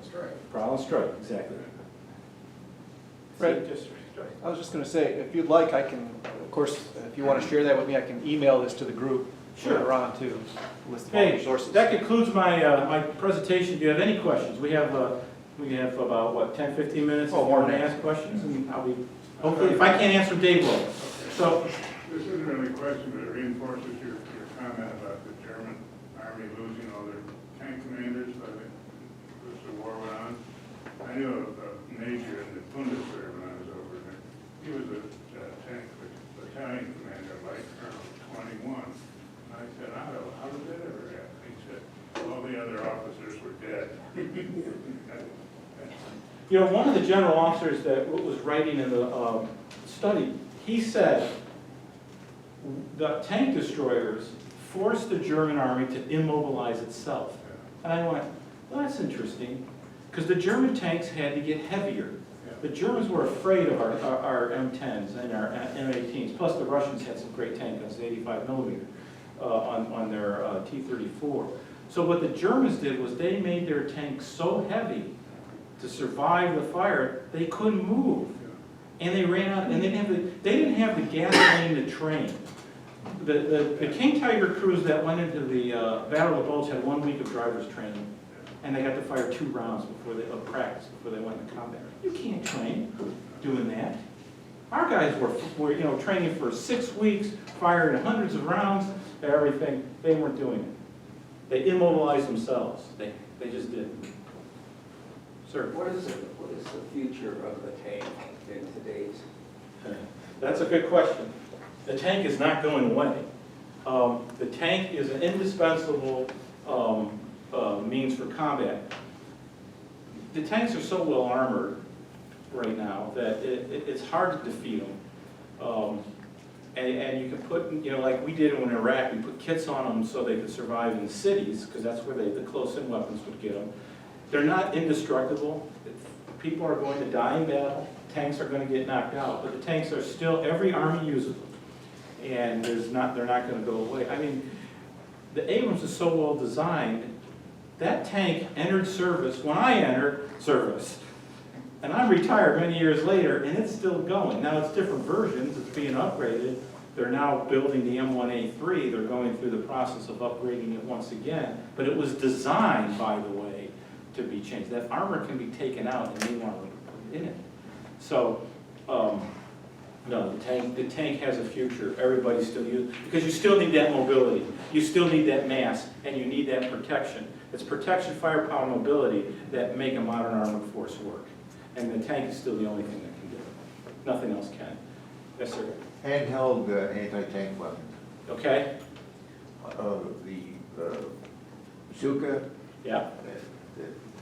strike. Prowl and strike, exactly. Right. See, just strike. I was just gonna say, if you'd like, I can, of course, if you wanna share that with me, I can email this to the group. Sure. Later on to list all the Okay, resources. that concludes my, my presentation. Do you have any questions? We have about, what, 10, 15 minutes? Oh, If you more want to than ask questions, and I'll be, hopefully, if I can't answer, Dave will. So, This isn't really a question, but it reinforces your comment about the German army losing all their tank commanders by the war went on. I knew a major in the Bundeswehr when I was over there. He was a tank battalion commander, like Colonel 21. And I said, how did that ever happen? He said, all the other officers were dead. you know, one of the general officers that was writing in the study, he said the tank destroyers forced the German army to immobilize itself. And I went, well, that's interesting, because the German tanks had to get heavier. The Germans were afraid of our M10s and our M18s, plus the Russians had some great tank guns, the 85 millimeter, on their T-34. So what the Germans did was they made their tanks so heavy to survive the fire, they couldn't move. And they ran out, and they didn't have the gasoline to train. The King Tiger crews that went into the Battle of the Bulge had 1 week of driver's training, and they got to fire 2 rounds of practice before they went into combat. You can't train doing that. Our guys were you know, training for 6 weeks, firing hundreds of rounds, everything. They weren't doing it. They immobilized themselves. They just didn't. Sir? What is the future of the tank in today's? That's a good question. The tank is not going away. The tank is an indispensable means for combat. The tanks are so well armored right now that it's hard to defeat them. And you can put, you know, like we did in Iraq, we put kits on them so they could survive in the cities, because that's where the close-in weapons would get them. They're not indestructible. People are going to die in battle. Tanks are going to get knocked out, but the tanks are still, every army uses them. And they're not going to go away. I mean, the Abrams is so well designed, that tank entered service when I entered service. And I'm retired many years later, and it's still going. Now, it's different versions, it's being upgraded. They're now building the M1A3, they're going through the process of upgrading it once again. But it was designed, by the way, to be changed. That armor can be taken out and new armor put in it. So, no, the tank has a future. Everybody still uses, because you still need that mobility. You still need that mass, and you need that protection. It's protection, firepower, mobility that make a modern armored force work. And the tank is still the only thing that can do it. Nothing else can. Yes, sir. Handheld anti-tank weapons. Okay? The bazooka, Yeah.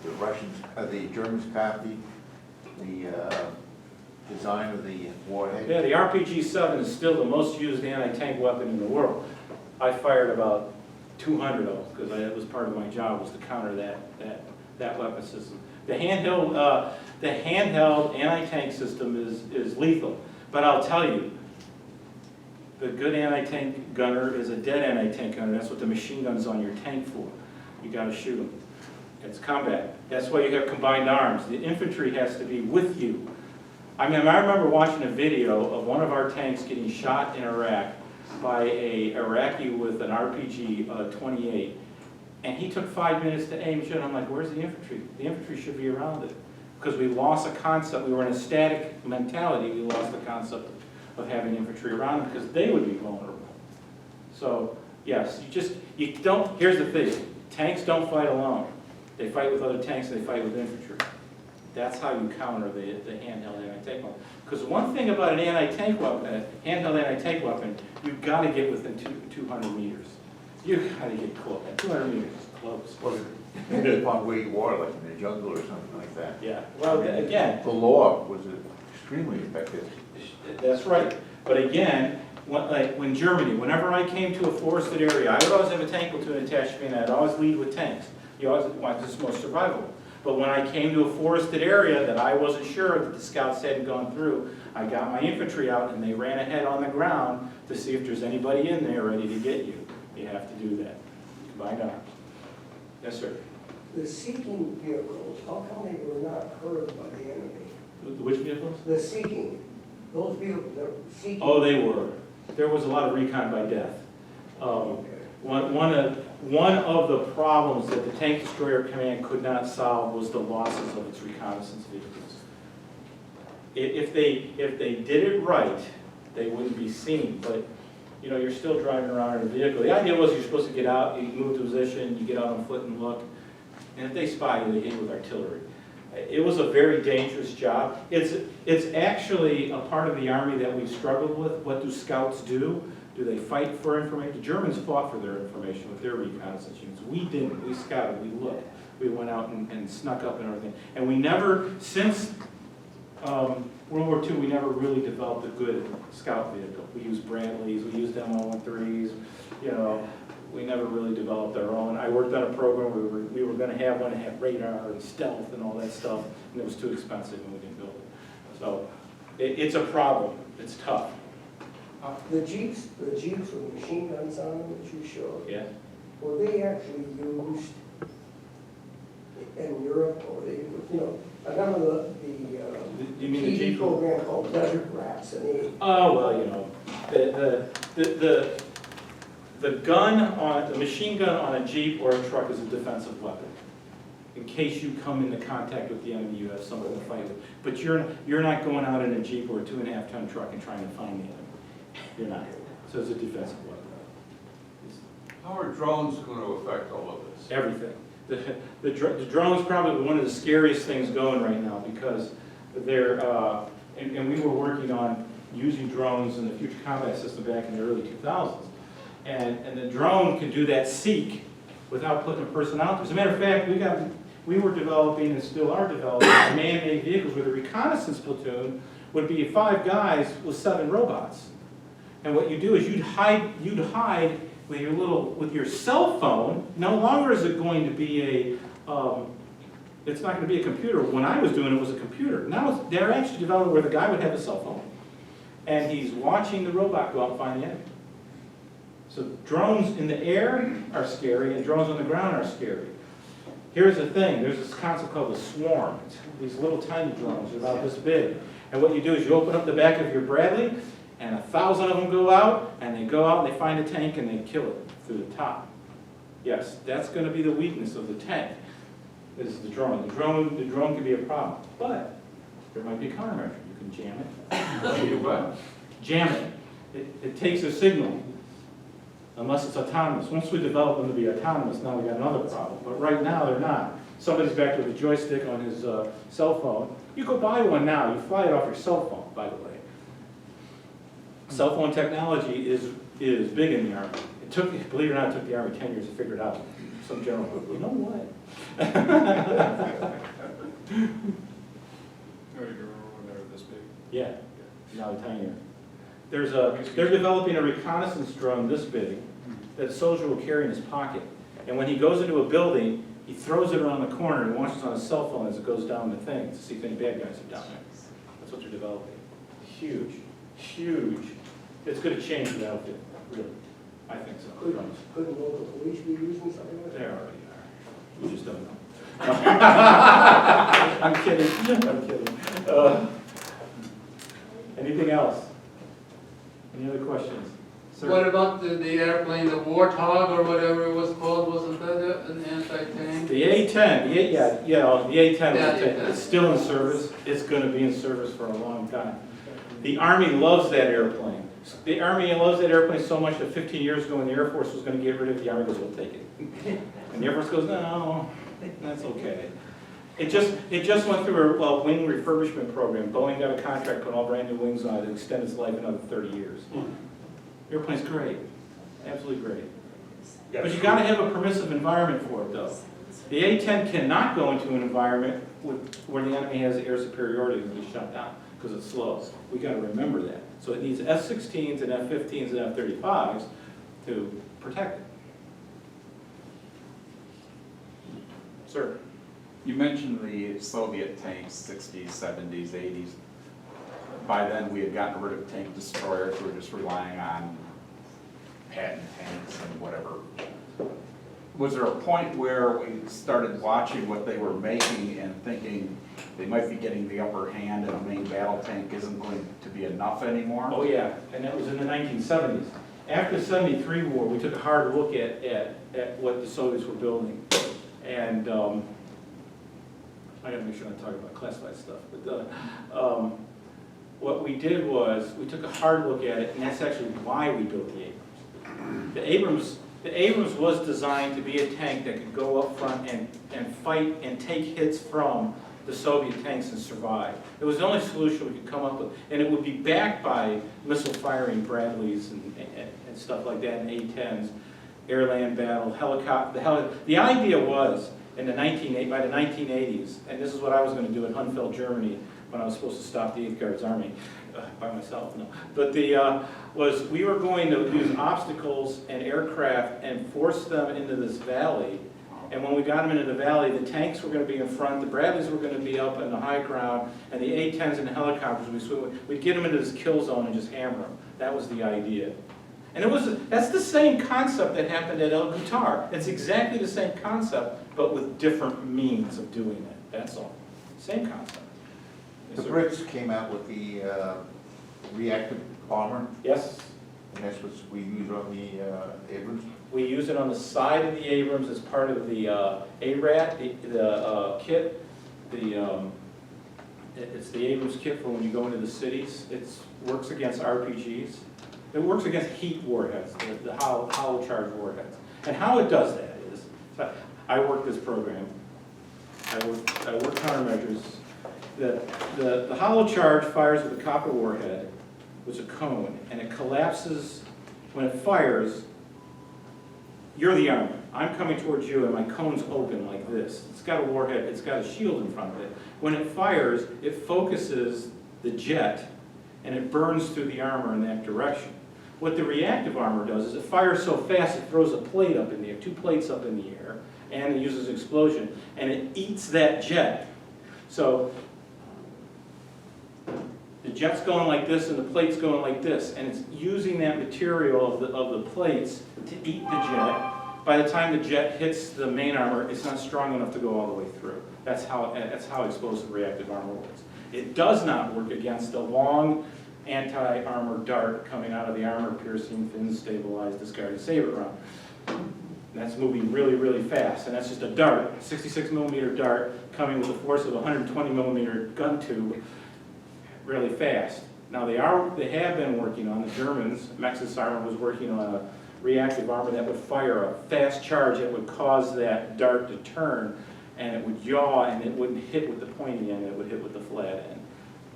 the Russians, the Germans copied the design of the warhead. Yeah, the RPG-7 is still the most used anti-tank weapon in the world. I fired about 200 of them, because it was part of my job, was to counter that weapon system. The handheld anti-tank system is lethal. But I'll tell you, the good anti-tank gunner is a dead anti-tank gunner. That's what the machine gun's on your tank for. You got to shoot them. It's combat. That's why you have combined arms. The infantry has to be with you. I mean, I remember watching a video of one of our tanks getting shot in Iraq by a Iraqi with an RPG-28. And he took 5 minutes to aim, and I'm like, where's the infantry? The infantry should be around it. Because we lost a concept, we were in a static mentality, we lost the concept of having infantry around them because they would be vulnerable. So, yes, you don't, here's the thing, tanks don't fight alone. They fight with other tanks and they fight with infantry. That's how you counter the handheld anti-tank weapon. Because one thing about an anti-tank weapon, a handheld anti-tank weapon, you've got to get within 200 meters. You've got to get close. 200 meters is close. Well, it depends upon where you are, like in the jungle or something like that. Yeah, well, again, The law was extremely effective. that's right. But again, like when Germany, whenever I came to a forested area, I would always have a tank platoon attached to me, and I'd always lead with tanks. You always want this most survivable. But when I came to a forested area that I wasn't sure that the scouts hadn't gone through, I got my infantry out and they ran ahead on the ground to see if there's anybody in there ready to get you. You have to do that. Combined arms. Yes, sir. The seeking vehicles, how come they were not heard by the enemy? Which vehicles? The seeking, those vehicles that were seeking. Oh, they were. There was a lot of recon by death. Okay. One of the problems that the Tank Destroyer Command could not solve was the losses of its reconnaissance vehicles. If they did it right, they wouldn't be seen, but you know, you're still driving around in a vehicle. The idea was you're supposed to get out, you move to position, you get out on foot and look, and if they spy you, they hit you with artillery. It was a very dangerous job. It's actually a part of the Army that we've struggled with. What do scouts do? Do they fight for information? The Germans fought for their information with their reconnaissance units. We didn't. We scouted, we looked. We went out and snuck up and everything. And we never, since World War II, we never really developed a good scout vehicle. We used Bradleys, we used M113s, you know. We never really developed our own. I worked on a program where we were going to have one that had radar and stealth and all that stuff, and it was too expensive and we didn't build it. So it's a problem. It's tough. The Jeeps with machine guns on them that you showed, Yeah. were they actually used in Europe, or they, you know, I remember You mean the TV Jeep? program called Desert Rats, and they, Oh, well, you know, the gun on, the machine gun on a Jeep or a truck is a defensive weapon. In case you come into contact with the enemy, you have something to fight with. But you're not going out in a Jeep or a 2.5-ton truck and trying to find the enemy. You're not. So it's a defensive weapon. How are drones going to affect all of this? Everything. The drone is probably one of the scariest things going right now because they're, and we were working on using drones in the Future Combat System back in the early 2000s. And the drone can do that seek without putting a person out there. As a matter of fact, we were developing and still are developing man-made vehicles where the reconnaissance platoon would be 5 guys with 7 robots. And what you do is you'd hide with your cell phone. No longer is it going to be it's not going to be a computer. When I was doing it was a computer. Now they're actually developing where the guy would have a cell phone and he's watching the robot go out and find the enemy. So drones in the air are scary and drones on the ground are scary. Here's the thing, there's this concept called the swarm. It's these little tiny drones, they're about this big. And what you do is you open up the back of your Bradley and 1,000 of them go out and they find a tank and they kill it through the top. Yes, that's going to be the weakness of the tank, is the drone. The drone can be a problem, but there might be a countermeasure. You can jam it. You what? Jam it. It takes a signal. Unless it's autonomous. Once we develop them to be autonomous, now we got another problem. But right now, they're not. Somebody's back with a joystick on his cell phone. You go buy one now. You fly it off your cell phone, by the way. Cell phone technology is big in the Army. It took, believe it or not, it took the Army 10 years to figure it out. Some general goes, you know what? I remember when they were this big. Yeah, now they're tinier. They're developing a reconnaissance drone this big that a soldier will carry in his pocket. And when he goes into a building, he throws it around the corner and watches on his cell phone as it goes down the thing to see if any bad guys are down there. That's what they're developing. Huge, huge. It's going to change the battlefield, really. I think so. Drones. couldn't local police be using something like They that? already are. We just don't know. I'm kidding. I'm kidding. Anything else? Any other questions? Sir? What about the airplane, the Warthog or whatever it was called, wasn't that an anti-tank? The A-10, the A-10 Yeah, is still in service. It's going to be in service for a long time. The Army loves that airplane. The Army loves that airplane so much that 15 years ago when the Air Force was going to get rid of it, the Army goes, we'll take it. And the Air Force goes, no, that's okay. It just went through a wing refurbishment program. Boeing got a contract, put all brand new wings on it, to extend its life another 30 years. The airplane's great, absolutely great. But you got to have a permissive environment for it, though. The A-10 cannot go into an environment where the enemy has air superiority and be shut down because it's slow. We got to remember that. So it needs F-16s and F-15s and F-35s to protect it. Sir? You mentioned the Soviet tanks, 60s, 70s, 80s. By then, we had gotten rid of tank destroyers. We were just relying on patent tanks and whatever. was there a point where we started watching what they were making and thinking they might be getting the upper hand and the main battle tank isn't going to be enough anymore? Oh, yeah, and that was in the 1970s. After the 73 war, we took a hard look at what the Soviets were building. And I gotta make sure I'm talking about classified stuff, but what we did was, we took a hard look at it, and that's actually why we built the Abrams. The Abrams was designed to be a tank that could go up front and fight and take hits from the Soviet tanks and survive. It was the only solution we could come up with, and it would be backed by missile-firing Bradleys and stuff like that, and A-10s, air-land battle, helicopter. The idea was, by the 1980s, and this is what I was going to do in Hunfeld, Germany, when I was supposed to stop the 8th Guards Army by myself, no. But was we were going to use obstacles and aircraft and force them into this valley. And when we got them into the valley, the tanks were going to be in front, the Bradleys were going to be up in the high ground, and the A-10s and the helicopters, we'd get them into this kill zone and just hammer them. That was the idea. And that's the same concept that happened at El Gutar. It's exactly the same concept, but with different means of doing it. That's all. Same concept. The Brits came out with the reactive armor, Yes, and that's what we use on the Abrams. we use it on the side of the Abrams as part of the ARAT, the kit. It's the Abrams kit for when you go into the cities. It works against RPGs. It works against heat warheads, the hollow charge warheads. And how it does that is, I work this program. I work countermeasures. The hollow charge fires with a copper warhead, which is a cone, and it collapses when it fires. You're the armor. I'm coming towards you, and my cone's open like this. It's got a warhead. It's got a shield in front of it. When it fires, it focuses the jet, and it burns through the armor in that direction. What the reactive armor does is it fires so fast it throws a plate up in the air, 2 plates up in the air, and it uses explosion, and it eats that jet. So the jet's going like this and the plate's going like this, and it's using that material of the plates to eat the jet. By the time the jet hits the main armor, it's not strong enough to go all the way through. That's how explosive reactive armor works. It does not work against a long anti-armor dart coming out of the armor-piercing, fin-stabilized, discarded saber round. That's moving really, really fast, and that's just a dart, 66mm dart, coming with a force of 120mm gun tube, really fast. Now they have been working on, the Germans, Mexis Armor was working on a reactive armor that would fire a fast charge that would cause that dart to turn, and it would yaw, and it wouldn't hit with the pointy end, it would hit with the flat end.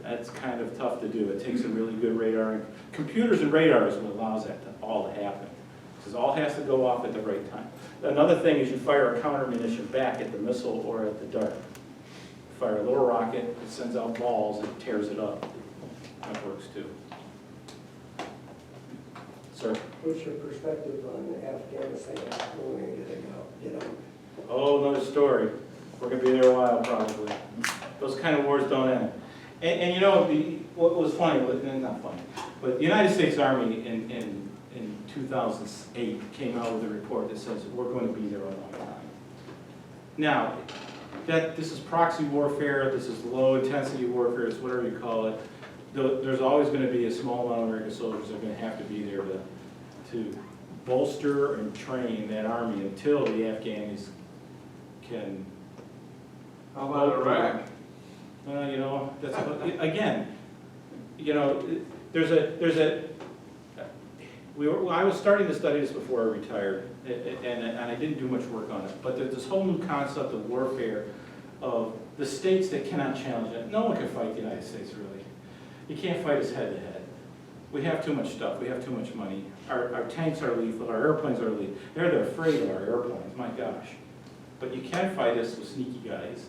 That's kind of tough to do. It takes a really good radar. Computers and radar is what allows that all to happen. Because all has to go off at the right time. Another thing is you fire a counter munition back at the missile or at the dart. You fire a little rocket, it sends out balls, and it tears it up. That works too. Sir? What's your perspective on Afghanistan? When did they go? Oh, another story. We're going to be there a while probably. Those kind of wars don't end. And you know, what was funny, not funny, but the United States Army in 2008 came out with a report that says we're going to be there a long time. Now, this is proxy warfare, this is low intensity warfare, it's whatever you call it. There's always going to be a small amount of American soldiers that are going to have to be there to bolster and train that army until the Afghans can. How about Iraq? You know, that's, again, you know, I was starting to study this before I retired, and I didn't do much work on it, but there's this whole new concept of warfare of the states that cannot challenge it. No one can fight the United States, really. You can't fight us head to head. We have too much stuff, we have too much money. Our tanks are lethal, our airplanes are lethal. They're afraid of our airplanes, my gosh. But you can fight us with sneaky guys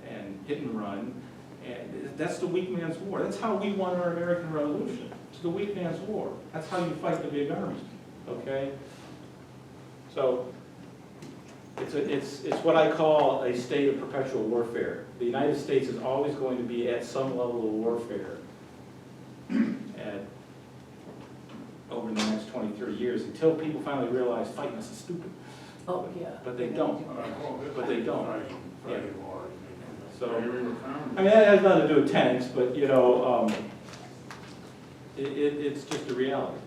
and hit and run. And that's the weak man's war. That's how we won our American Revolution. It's the weak man's war. That's how you fight the big army, okay? So it's what I call a state of perpetual warfare. The United States is always going to be at some level of warfare over the next 20, 30 years until people finally realize fighting us is stupid. Oh, yeah. But they don't. But they don't. Yeah. So, So, I mean, that has nothing to do with tanks, but, you know, it's just a reality.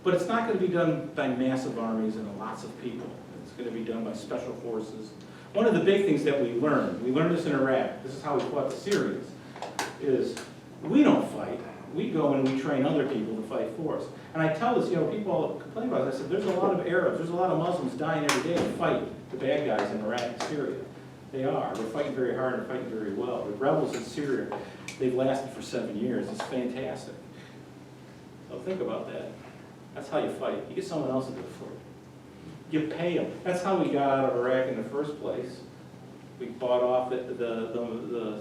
But it's not gonna be done by massive armies and lots of people. It's gonna be done by special forces. One of the big things that we learned this in Iraq, this is how we fought the Syrians, is we don't fight. We go and we train other people to fight for us. And I tell this, you know, people all complain about it. I said, there's a lot of Arabs, there's a lot of Muslims dying every day to fight the bad guys in Iraq and Syria. They are. They're fighting very hard and fighting very well. The rebels in Syria, they've lasted for 7 years. It's fantastic. So think about that. That's how you fight. You get someone else to do it for you. You pay them. That's how we got out of Iraq in the first place. We bought off the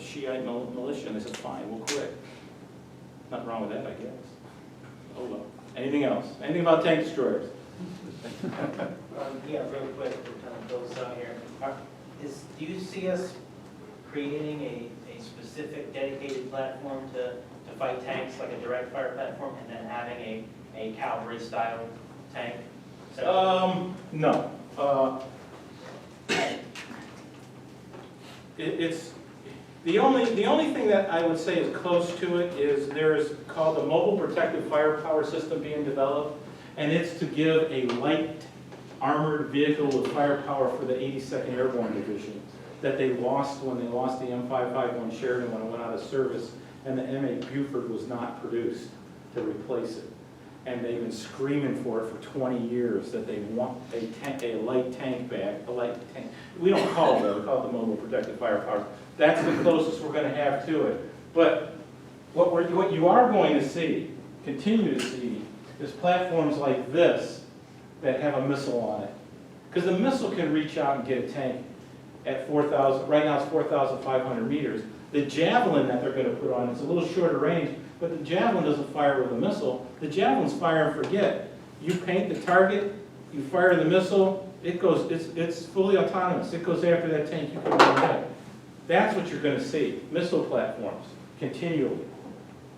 Shiite militia, and they said, fine, we'll quit. Nothing wrong with that, I guess. Oh well. Anything else? Anything about tank destroyers? Yeah, real quick, we're kind of close out here. Do you see us creating a specific dedicated platform to fight tanks, like a direct fire platform, and then having a cavalry style tank? No. It's the only thing that I would say is close to it is there's called the Mobile Protective Firepower System being developed, and it's to give a light armored vehicle with firepower for the 82nd Airborne Division that they lost when they lost the M551 Sheridan when it went out of service, and the M8 Buford was not produced to replace it. And they've been screaming for it for 20 years that they want a light tank back, a light tank. We don't call it that, we call it the Mobile Protective Firepower. That's the closest we're going to have to it. But what you are going to see, continue to see, is platforms like this that have a missile on it. Because the missile can reach out and get a tank at 4,000, right now it's 4,500 meters. The Javelin that they're going to put on, it's a little shorter range, but the Javelin doesn't fire with a missile. The Javelin's fire and forget. You paint the target, you fire the missile, it goes, it's fully autonomous. It goes after that tank, you can run away. That's what you're going to see, missile platforms, continually.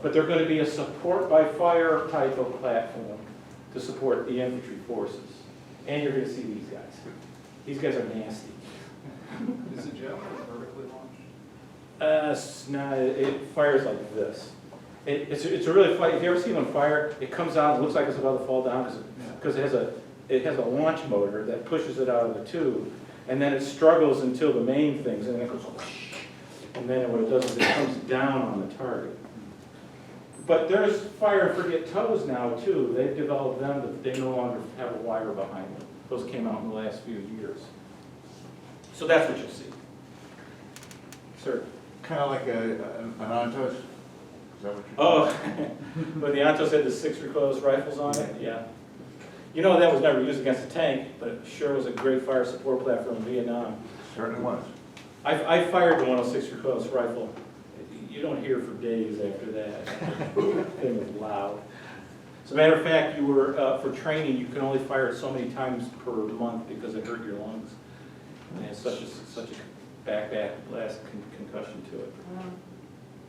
But they're going to be a support by fire type of platform to support the infantry forces. And you're going to see these guys. These guys are nasty. Is the Javelin vertically launched? No, it fires like this. It's a really fight. If you ever see them fire, it comes out, it looks like it's about to fall down because it has a launch motor that pushes it out of the tube, and then it struggles until the main things, and then it goes whoosh, and then what it does is it comes down on the target. But there's fire and forget tows now too. They've developed them that they no longer have a wire behind them. Those came out in the last few years. So that's what you'll see. Sir? Kind of like an Antos? Is that what you're? Oh, but the Antos had the 6 recoilless rifles on it, yeah. You know, that was never used against a tank, but it sure was a great fire support platform in Vietnam. Certainly was. I fired the 106 recoilless rifle. You don't hear for days after that. Thing was loud. As a matter of fact, you were, for training, you can only fire it so many times per month because it hurt your lungs. And it has such a blast concussion to it.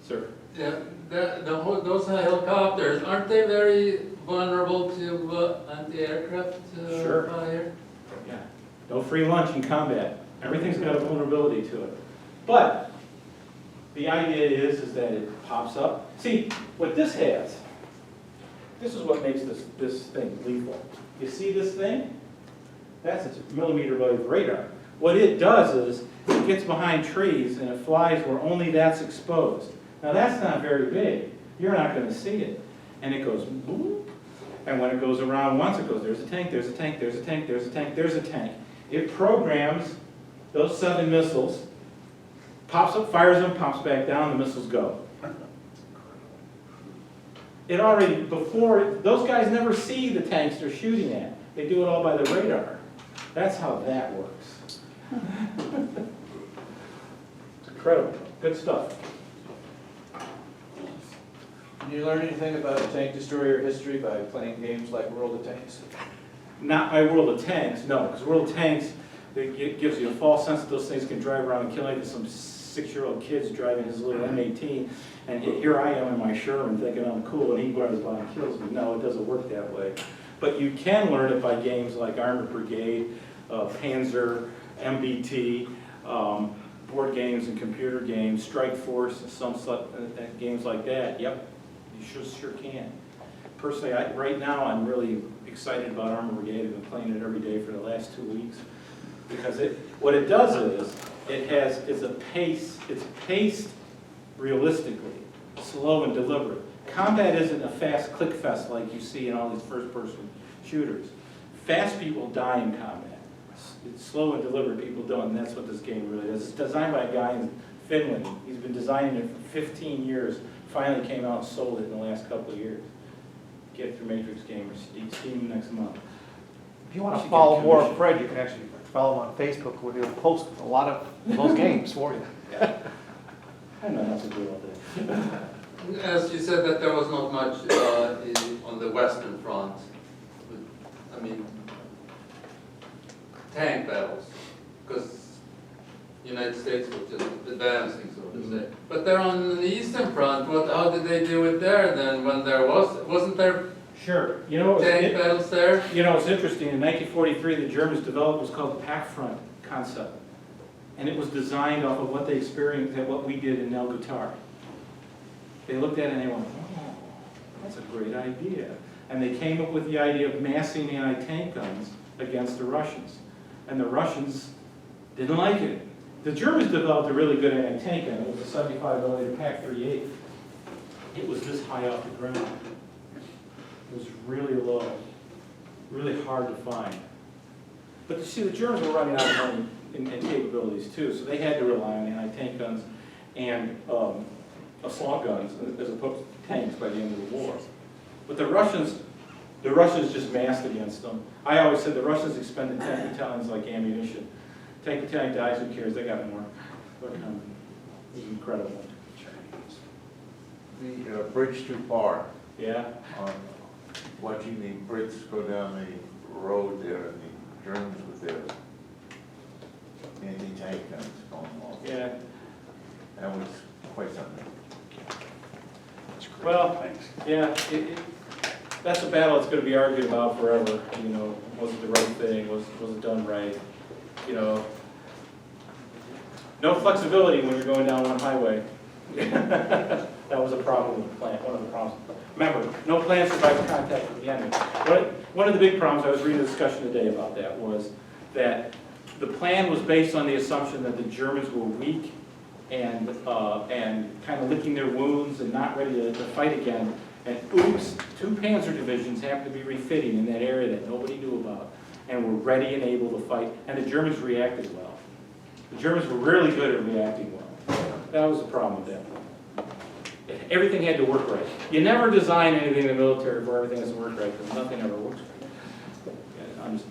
Sir? Yeah, those helicopters, aren't they very vulnerable to anti-aircraft Sure. fire? Yeah. No free lunch in combat. Everything's got a vulnerability to it. But the idea is that it pops up. See, what this has, this is what makes this thing lethal. You see this thing? That's its millimeter wave radar. What it does is it gets behind trees and it flies where only that's exposed. Now that's not very big. You're not going to see it. And it goes boop. And when it goes around once, it goes, there's a tank, there's a tank, there's a tank, there's a tank, there's a tank. It programs those 7 missiles, pops up, fires them, pops back down, the missiles go. It already, before, those guys never see the tanks they're shooting at. They do it all by the radar. That's how that works. It's incredible. Good stuff. Did you learn anything about tank destroyer history by playing games like World of Tanks? Not by World of Tanks, no, because World of Tanks, it gives you a false sense that those things can drive around and kill like some 6-year-old kid's driving his little M18, and here I am in my Sherman thinking I'm cool, and he drives by and kills me. No, it doesn't work that way. But you can learn it by games like Armored Brigade, Panzer, MBT, board games and computer games, Strike Force, and some such games like that. Yep, you sure can. Personally, right now, I'm really excited about Armored Brigade. I've been playing it every day for the last 2 weeks. Because what it does is, it's paced realistically, slow and deliberate. Combat isn't a fast click fest like you see in all these first-person shooters. Fast people die in combat. It's slow and deliberate people don't, and that's what this game really is. It's designed by a guy in Finland. He's been designing it for 15 years. Finally came out and sold it in the last couple of years. Get it through Matrix Gamers, Steam next month. If you want to follow more of Fred, you can actually follow him on Facebook, where he'll post a lot of those games for you. I know how to do all that. As you said that there was not much on the Western Front, I mean, tank battles, because the United States was just advancing, so to say. But they're on the Eastern Front. How did they do it there then? When there wasn't there Sure. You know, tank battles there? You know, it's interesting. In 1943, the Germans developed what's called the pack front concept. And it was designed off of what they experienced and what we did in El Gutar. They looked at it and they went, oh, that's a great idea. And they came up with the idea of massing anti-tank guns against the Russians. And the Russians didn't like it. The Germans developed a really good anti-tank gun. It was a 75mm Pack 38. It was this high off the ground. It was really low, really hard to find. But you see, the Germans were running out of money and capabilities too, so they had to rely on anti-tank guns and assault guns as opposed to tanks by the end of the war. But the Russians just massed against them. I always said the Russians expended tank battalions like ammunition. Tank battalion dies, who cares? They got more. They're coming. It was incredible. The bridge too far, Yeah. watching the Brits go down the road there and the Germans with their anti-tank guns going off. Yeah. That was quite something. Well, yeah, that's a battle that's going to be argued about forever. You know, was it the right thing? Was it done right? You know, no flexibility when you're going down one highway. That was a problem with the plan. One of the problems. Remember, no plan survives contact with the enemy. One of the big problems, I was reading a discussion today about that, was that the plan was based on the assumption that the Germans were weak and kind of licking their wounds and not ready to fight again. And oops, 2 Panzer divisions happened to be refitting in that area that nobody knew about and were ready and able to fight. And the Germans reacted well. The Germans were really good at reacting well. That was the problem with that. Everything had to work right. You never design anything in the military where everything doesn't work right, because nothing ever works right.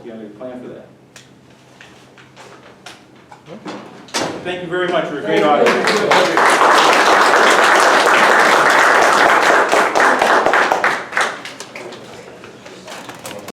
You got to plan for that. Thank you very much for a great audience.